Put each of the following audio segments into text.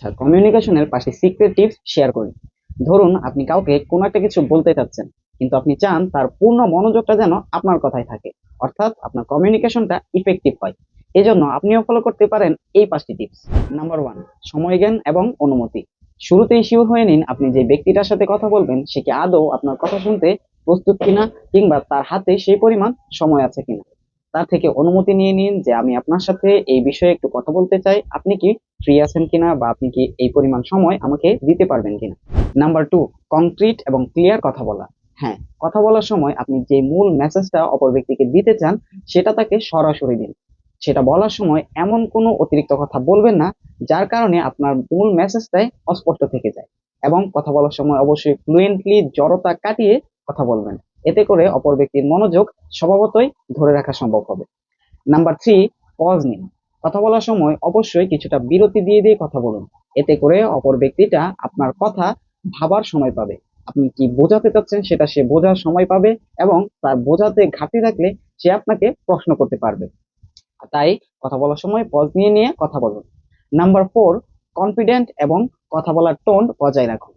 আচ্ছা, কমিউনিকেশনের 5টি সিক্রেট টিপস শেয়ার করি। ধরুন আপনি কাউকে কোনো একটা কিছু বলতে চাচ্ছেন, কিন্তু আপনি চান তার পূর্ণ মনোযোগটা যেন আপনার কথায় থাকে, অর্থাৎ আপনার কমিউনিকেশনটা ইফেক্টিভ হয়। এজন্য আপনিও ফলো করতে পারেন এই 5টি টিপস। নাম্বার 1, সময় জ্ঞান এবং অনুমতি। শুরুতেই শিওর হয়ে নিন আপনি যে ব্যক্তিটার সাথে কথা বলবেন সে কি আদৌ আপনার কথা শুনতে প্রস্তুত কিনা, কিংবা তার হাতে সেই পরিমাণ সময় আছে কিনা। তার থেকে অনুমতি নিয়ে নিন যে আমি আপনার সাথে এই বিষয়ে একটু কথা বলতে চাই, আপনি কি ফ্রি আছেন কিনা, বা আপনি কি এই পরিমাণ সময় আমাকে দিতে পারবেন কিনা। নাম্বার 2, কংক্রিট এবং ক্লিয়ার কথা বলা। হ্যাঁ, কথা বলার সময় আপনি যে মূল মেসেজটা অপর ব্যক্তিকে দিতে চান সেটা তাকে সরাসরি দিন। সেটা বলার সময় এমন কোনো অতিরিক্ত কথা বলবেন না যার কারণে আপনার মূল মেসেজটাই অস্পষ্ট থেকে যায়। এবং কথা বলার সময় অবশ্যই ফ্লুয়েন্টলি, জড়তা কাটিয়ে কথা বলবেন। এতে করে অপর ব্যক্তির মনোযোগ স্বভাবতই ধরে রাখা সম্ভব হবে। নাম্বার 3, পজ নিন। কথা বলার সময় অবশ্যই কিছুটা বিরতি দিয়ে দিয়ে কথা বলুন। এতে করে অপর ব্যক্তিটা আপনার কথা ভাবার সময় পাবে। আপনি কি বোঝাতে চাচ্ছেন সেটা সে বোঝার সময় পাবে, এবং তার বোঝাতে ঘাটতি থাকলে সে আপনাকে প্রশ্ন করতে পারবে। তাই কথা বলার সময় পজ নিয়ে নিয়ে কথা বলুন। নাম্বার 4, কনফিডেন্ট এবং কথা বলার টোন বজায় রাখুন।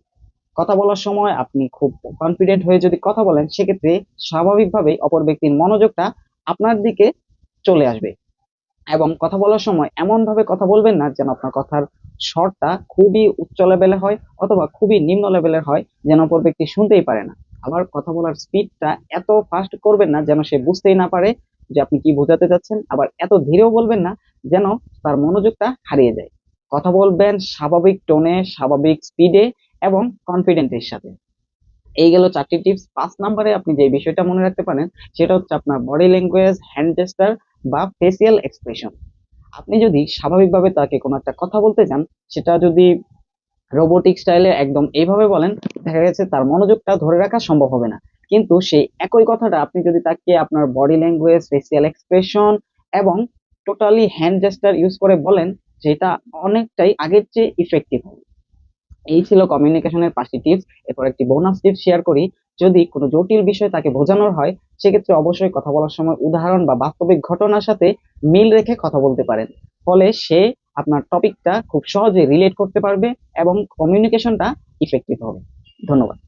কথা বলার সময় আপনি খুব কনফিডেন্ট হয়ে যদি কথা বলেন, সেক্ষেত্রে স্বাভাবিকভাবেই অপর ব্যক্তির মনোযোগটা আপনার দিকে চলে আসবে। এবং কথা বলার সময় এমন ভাবে কথা বলবেন না যেন আপনার কথার স্বরটা খুবই উচ্চ লেভেলে হয় অথবা খুবই নিম্ন লেভেলের হয়, যেন অপর ব্যক্তি শুনতেই পারে না। আবার কথা বলার স্পিডটা এত ফাস্ট করবেন না যেন সে বুঝতেই না পারে যে আপনি কি বোঝাতে চাচ্ছেন, আবার এত ধীরেও বলবেন না যেন তার মনোযোগটা হারিয়ে যায়। কথা বলবেন স্বাভাবিক টোনে, স্বাভাবিক স্পিডে এবং কনফিডেন্টের সাথে। এই গেল 4টি টিপস। 5 নম্বরে আপনি যে বিষয়টা মনে রাখতে পারেন সেটা হচ্ছে আপনার বডি ল্যাঙ্গুয়েজ, হ্যান্ড জেস্টার বা ফেসিয়াল এক্সপ্রেশন। আপনি যদি স্বাভাবিকভাবে তাকে কোনো একটা কথা বলতে চান, সেটা যদি রোবোটিক স্টাইলে একদম এইভাবে বলেন, দেখা গেছে তার মনোযোগটা ধরে রাখা সম্ভব হবে না। কিন্তু সেই একই কথাটা আপনি যদি তাকে আপনার বডি ল্যাঙ্গুয়েজ, ফেসিয়াল এক্সপ্রেশন এবং টোটালি হ্যান্ড জেস্টার ইউজ করে বলেন, যেটা অনেকটাই আগের চেয়ে ইফেক্টিভ হবে। এই ছিল কমিউনিকেশনের 5টি টিপস। এরপর একটি বোনাস টিপস শেয়ার করি। যদি কোনো জটিল বিষয় তাকে বোঝানোর হয়, সেক্ষেত্রে অবশ্যই কথা বলার সময় উদাহরণ বা বাস্তবিক ঘটনার সাথে মিল রেখে কথা বলতে পারেন। ফলে সে আপনার টপিকটা খুব সহজে রিলেট করতে পারবে এবং কমিউনিকেশনটা ইফেক্টিভ হবে। ধন্যবাদ।